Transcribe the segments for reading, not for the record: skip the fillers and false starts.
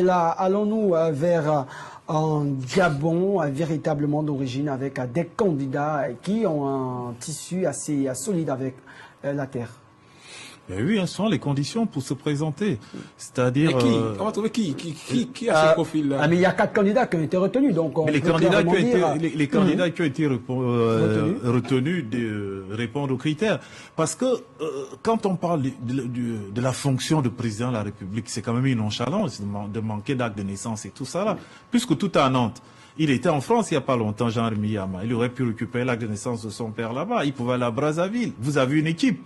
cela, allons-nous vers un Gabon véritablement d'origine avec des candidats qui ont un tissu assez solide avec la terre? Ben oui, ce sont les conditions pour se présenter. C'est-à-dire... On va trouver qui a ce profil-là? Mais il y a 4 candidats qui ont été retenus. Donc on les peut candidats qui ont été, dire... les candidats qui ont été retenus répondent aux critères. Parce que quand on parle de la fonction de président de la République, c'est quand même une nonchalance de manquer d'acte de naissance et tout ça là. Puisque tout est à Nantes. Il était en France il n'y a pas longtemps, Jean-Rémy Yama. Il aurait pu récupérer l'acte de naissance de son père là-bas. Il pouvait aller à Brazzaville. Vous avez une équipe.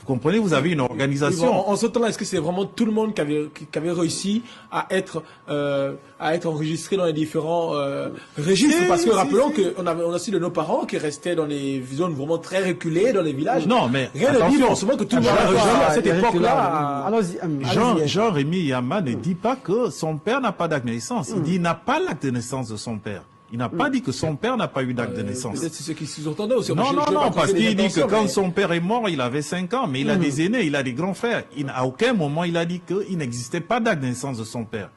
Vous comprenez, vous avez une organisation. En ce temps-là, est-ce que c'est vraiment tout le monde qui avait réussi à être enregistré dans les différents registres? Parce que rappelons qu'on a aussi de nos parents qui restaient dans les zones vraiment très reculées, dans les villages. Non, mais rien ne dit forcément que tout le monde a rejoint à cette époque-là. Jean-Rémy Yama ne dit pas que son père n'a pas d'acte de naissance. Il dit qu'il n'a pas l'acte de naissance de son père. Il n'a pas dit que son père n'a pas eu d'acte de naissance. Peut-être c'est ce qui sous-entendait aussi. Non, parce qu'il dit que quand son père est mort, il avait 5 ans, mais il a des aînés, il a des grands frères. À aucun moment, il a dit qu'il n'existait pas d'acte de naissance de son père.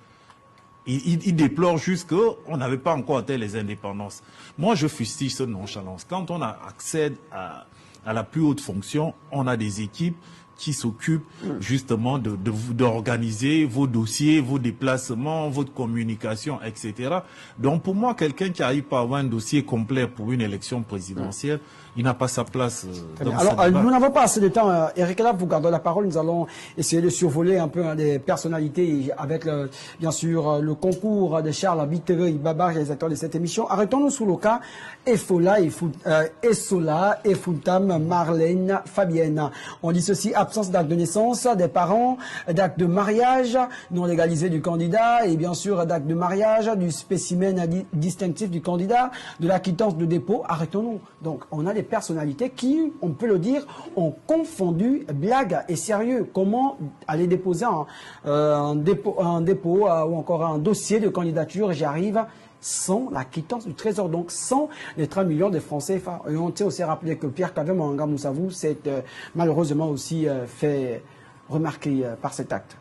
Il déplore juste qu'on n'avait pas encore atteint les indépendances. Moi, je fustige ce nonchalance. Quand on accède à la plus haute fonction, on a des équipes qui s'occupent justement d'organiser vos dossiers, vos déplacements, votre communication, etc. Donc pour moi, quelqu'un qui n'arrive pas à avoir un dossier complet pour une élection présidentielle, il n'a pas sa place dans ce débat. Nous n'avons pas assez de temps. Eric, là, vous gardez la parole. Nous allons essayer de survoler un peu des personnalités avec, bien sûr, le concours de Charles Bittereux Baba, réalisateur de cette émission. Arrêtons-nous sous le cas Esola et Foutam Marlène Fabienne. On dit ceci, absence d'acte de naissance des parents, d'acte de mariage non légalisé du candidat et bien sûr d'acte de mariage, du spécimen distinctif du candidat, de la quittance de dépôt. Arrêtons-nous. Donc, on a des personnalités qui, on peut le dire, ont confondu blague et sérieux. Comment aller déposer un dépôt ou encore un dossier de candidature, j'y arrive, sans la quittance du Trésor, donc sans les 30 millions de francs CFA. Et on s'est aussi rappelé que Pierre Kavem Mwanga Moussavou s'est malheureusement aussi fait remarquer par cet acte.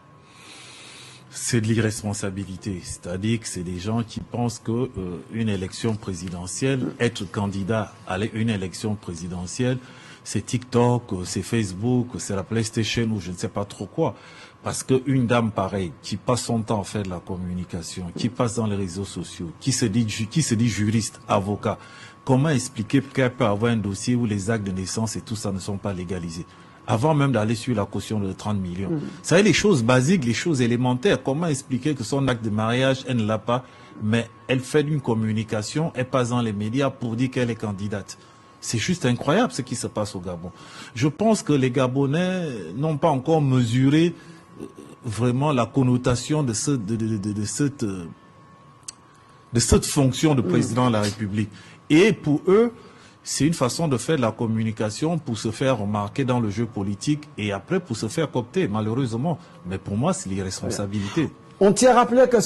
C'est de l'irresponsabilité, c'est-à-dire que c'est des gens qui pensent que une élection présidentielle, être candidat à une élection présidentielle, c'est TikTok, c'est Facebook, c'est la PlayStation ou je ne sais pas trop quoi. Parce qu'une dame pareille, qui passe son temps à faire de la communication, qui passe dans les réseaux sociaux, qui se dit juriste, avocat, comment expliquer qu'elle peut avoir un dossier où les actes de naissance et tout ça ne sont pas légalisés? Avant même d'aller sur la caution de 30 millions. Vous savez, les choses basiques, les choses élémentaires, comment expliquer que son acte de mariage, elle ne l'a pas, mais elle fait une communication, elle passe dans les médias pour dire qu'elle est candidate. C'est juste incroyable ce qui se passe au Gabon. Je pense que les Gabonais n'ont pas encore mesuré vraiment la connotation de cette fonction de président de la République. Et pour eux, c'est une façon de faire de la communication pour se faire remarquer dans le jeu politique et après pour se faire coopter, malheureusement. Mais pour moi, c'est l'irresponsabilité. On tient à rappeler que